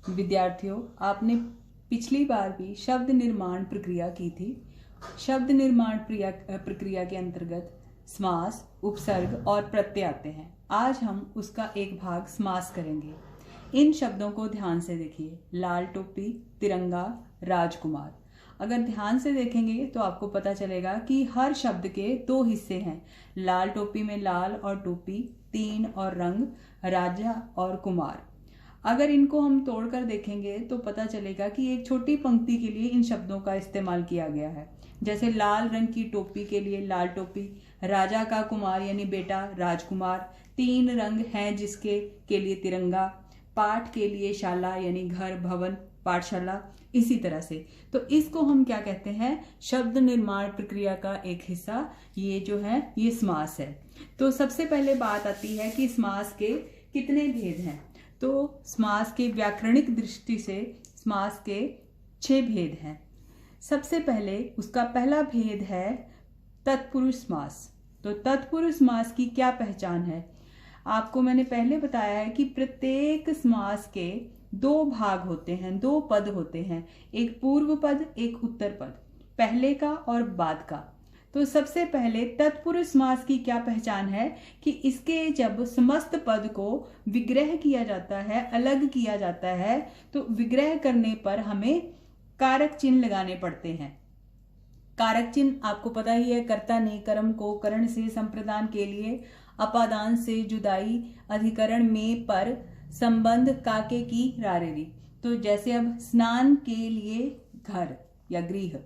विद्यार्थियों, आपने पिछली बार भी शब्द निर्माण प्रक्रिया की थी। शब्द निर्माण प्रक्रिया के अंतर्गत समास, उपसर्ग और प्रत्यय आते हैं। आज हम उसका एक भाग समास करेंगे। इन शब्दों को ध्यान से देखिए। लाल टोपी, तिरंगा, राजकुमार। अगर ध्यान से देखेंगे तो आपको पता चलेगा कि हर शब्द के दो हिस्से हैं। लाल टोपी में लाल और टोपी, तीन और रंग, राजा और कुमार। अगर इनको हम तोड़कर देखेंगे तो पता चलेगा कि एक छोटी पंक्ति के लिए इन शब्दों का इस्तेमाल किया गया है। जैसे लाल रंग की टोपी के लिए लाल टोपी, राजा का कुमार यानी बेटा राजकुमार, तीन रंग हैं जिसके के लिए तिरंगा, पाठ के लिए शाला यानी घर, भवन, पाठशाला। इसी तरह से तो इसको हम क्या कहते हैं, शब्द निर्माण प्रक्रिया का एक हिस्सा ये जो है ये समास है। तो सबसे पहले बात आती है कि समास के कितने भेद हैं। तो समास के व्याकरणिक दृष्टि से समास के 6 भेद हैं। सबसे पहले उसका पहला भेद है तत्पुरुष समास। तो तत्पुरुष समास की क्या पहचान है? आपको मैंने पहले बताया है कि प्रत्येक समास के 2 भाग होते हैं, 2 पद होते हैं, एक पूर्व पद, एक उत्तर पद, पहले का और बाद का। तो सबसे पहले तत्पुरुष समास की क्या पहचान है कि इसके जब समस्त पद को विग्रह किया जाता है, अलग किया जाता है, तो विग्रह करने पर हमें कारक चिन्ह लगाने पड़ते हैं। कारक चिन्ह आपको पता ही है, कर्ता ने कर्म को करण से संप्रदान के लिए, अपादान से जुदाई, अधिकरण में पर, संबंध काके की रारेरी। तो जैसे अब स्नान के लिए घर या गृह,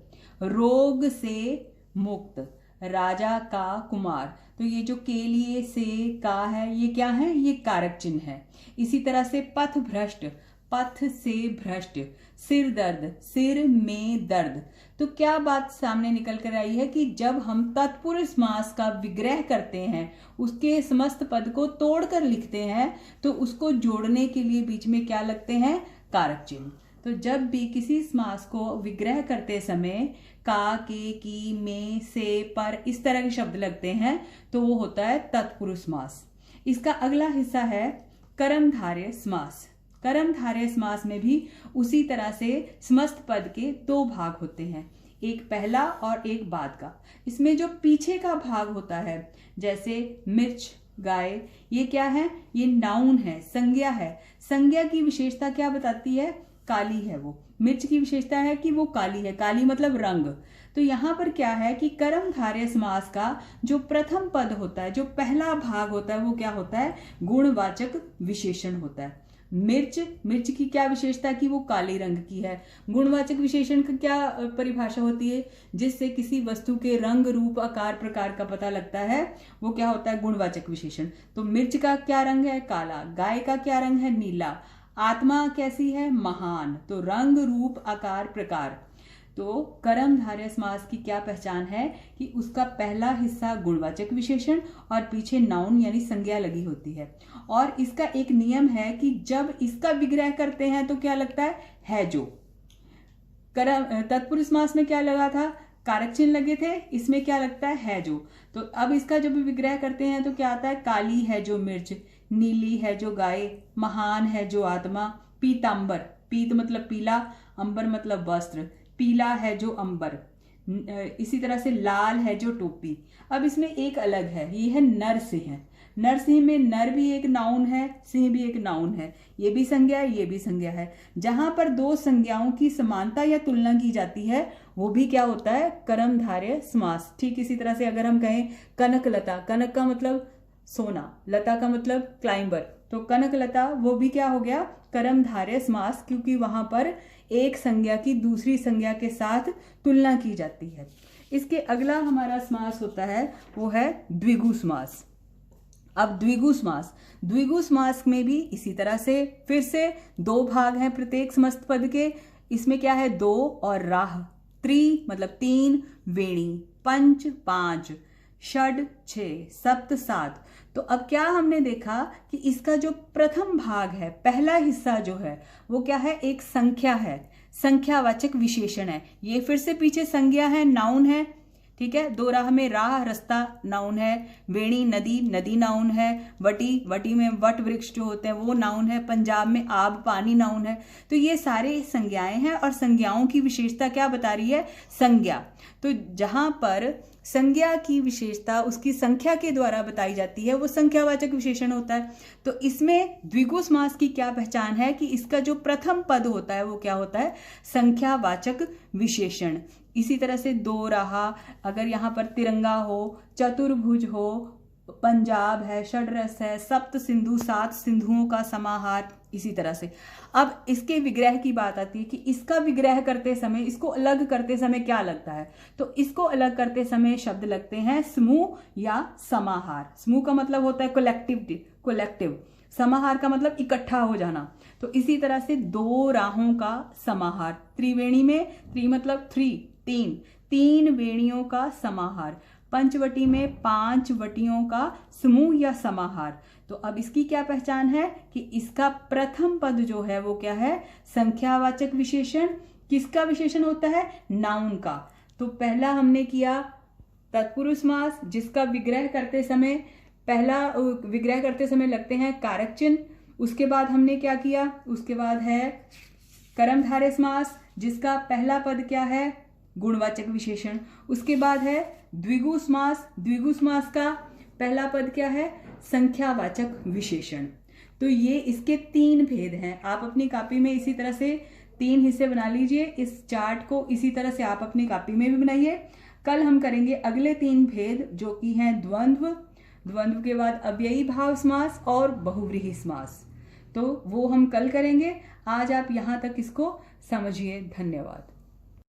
रोग से मुक्त, राजा का कुमार। तो ये जो के लिए से का है ये क्या है, ये कारक चिन्ह है। इसी तरह से पथ भ्रष्ट, पथ से भ्रष्ट, सिर दर्द, सिर में दर्द। तो क्या बात सामने निकल कर आई है कि जब हम तत्पुरुष समास का विग्रह करते हैं, उसके समस्त पद को तोड़कर लिखते हैं, तो उसको जोड़ने के लिए बीच में क्या लगते हैं, कारक चिन्ह। तो जब भी किसी समास को विग्रह करते समय का, के, की, में, से, पर इस तरह के शब्द लगते हैं तो वो होता है तत्पुरुष समास। इसका अगला हिस्सा है कर्मधारय समास। कर्मधारय समास में भी उसी तरह से समस्त पद के 2 भाग होते हैं, एक पहला और एक बाद का। इसमें जो पीछे का भाग होता है, जैसे मिर्च, गाय, ये क्या है, ये नाउन है, संज्ञा है। संज्ञा की विशेषता क्या बताती है, काली है वो। मिर्च की विशेषता है कि वो काली है, काली मतलब रंग। तो यहाँ पर क्या है कि कर्मधारय समास का जो प्रथम पद होता है, जो पहला भाग होता है, वो क्या होता है, गुणवाचक विशेषण होता है। मिर्च, मिर्च की क्या विशेषता कि वो काले रंग की है। गुणवाचक विशेषण की क्या परिभाषा होती है, जिससे किसी वस्तु के रंग, रूप, आकार, प्रकार का पता लगता है, वो क्या होता है, गुणवाचक विशेषण। तो मिर्च का क्या रंग है, काला। गाय का क्या रंग है, नीला। आत्मा कैसी है, महान। तो रंग, रूप, आकार, प्रकार। तो कर्मधारय समास की क्या पहचान है कि उसका पहला हिस्सा गुणवाचक विशेषण और पीछे नाउन यानी संज्ञा लगी होती है। और इसका एक नियम है कि जब इसका विग्रह करते हैं तो क्या लगता है जो। तत्पुरुष समास में क्या लगा था, कारक चिन्ह लगे थे, इसमें क्या लगता है जो। तो अब इसका जब विग्रह करते हैं तो क्या आता है, काली है जो मिर्च, नीली है जो गाय, महान है जो आत्मा, पीतांबर, पीत मतलब पीला, अंबर मतलब वस्त्र, पीला है जो अंबर। इसी तरह से लाल है जो टोपी। अब इसमें एक अलग है, ये है नरसिंह। नरसिंह में नर भी एक नाउन है, सिंह भी एक नाउन है, ये भी संज्ञा है, ये भी संज्ञा है। जहां पर 2 संज्ञाओं की समानता या तुलना की जाती है वो भी क्या होता है, कर्मधारय समास। ठीक इसी तरह से अगर हम कहें कनक लता, कनक का मतलब सोना, लता का मतलब क्लाइंबर, तो कनक लता वो भी क्या हो गया, कर्मधारय समास, क्योंकि वहां पर एक संज्ञा की दूसरी संज्ञा के साथ तुलना की जाती है। इसके अगला हमारा समास होता है वो है द्विगु समास। अब द्विगु समास, द्विगु समास में भी इसी तरह से फिर से 2 भाग हैं प्रत्येक समस्त पद के। इसमें क्या है, 2 और राह, त्रि मतलब 3, वेणी, पंच 5, षड 6, सप्त 7। तो अब क्या हमने देखा कि इसका जो प्रथम भाग है, पहला हिस्सा जो है वो क्या है, एक संख्या है, संख्यावाचक विशेषण है। ये फिर से पीछे संज्ञा है, नाउन है, ठीक है। दो राह में राह रास्ता नाउन है, वेणी नदी नदी नाउन है, वटी वटी में वट वृक्ष जो होते हैं वो नाउन है, पंजाब में आब पानी नाउन है। तो ये सारे संज्ञाएं हैं और संज्ञाओं की विशेषता क्या बता रही है? संज्ञा। तो जहां पर संज्ञा की विशेषता उसकी संख्या के द्वारा बताई जाती है वो संख्यावाचक विशेषण होता है। तो इसमें द्विगु समास की क्या पहचान है कि इसका जो प्रथम पद होता है वो क्या होता है? संख्यावाचक विशेषण। इसी तरह से दो राह, अगर यहाँ पर तिरंगा हो, चतुर्भुज हो, पंजाब है, षड्रस है, सप्त सिंधु, 7 सिंधुओं का समाहार, इसी तरह से। अब इसके विग्रह की बात आती है कि इसका विग्रह करते समय, इसको अलग करते समय क्या लगता है? तो इसको अलग करते समय शब्द लगते हैं समूह या समाहार। समूह का मतलब होता है कलेक्टिव, समाहार का मतलब इकट्ठा हो जाना। तो इसी तरह से दो राहों का समाहार, त्रिवेणी में त्रि मतलब 3, तीन वेणियों का समाहार, पंचवटी में 5 वटियों का समूह या समाहार। तो अब इसकी क्या पहचान है कि इसका प्रथम पद जो है वो क्या है? संख्यावाचक विशेषण। किसका विशेषण होता है? नाउन का। तो पहला हमने किया तत्पुरुष समास, जिसका विग्रह करते समय, पहला विग्रह करते समय लगते हैं कारक चिन्ह। उसके बाद हमने क्या किया? उसके बाद है कर्मधारय समास, जिसका पहला पद क्या है? गुणवाचक विशेषण। उसके बाद है द्विगु समास, द्विगु समास का पहला पद क्या है? संख्यावाचक विशेषण। तो ये इसके 3 भेद हैं। आप अपनी कॉपी में इसी तरह से 3 हिस्से बना लीजिए। इस चार्ट को इसी तरह से आप अपनी कॉपी में भी बनाइए। कल हम करेंगे अगले 3 भेद जो कि हैं द्वंद्व, द्वंद्व के बाद अव्ययी भाव समास और बहुव्रीहि समास। तो वो हम कल करेंगे। आज आप यहाँ तक इसको समझिए। धन्यवाद।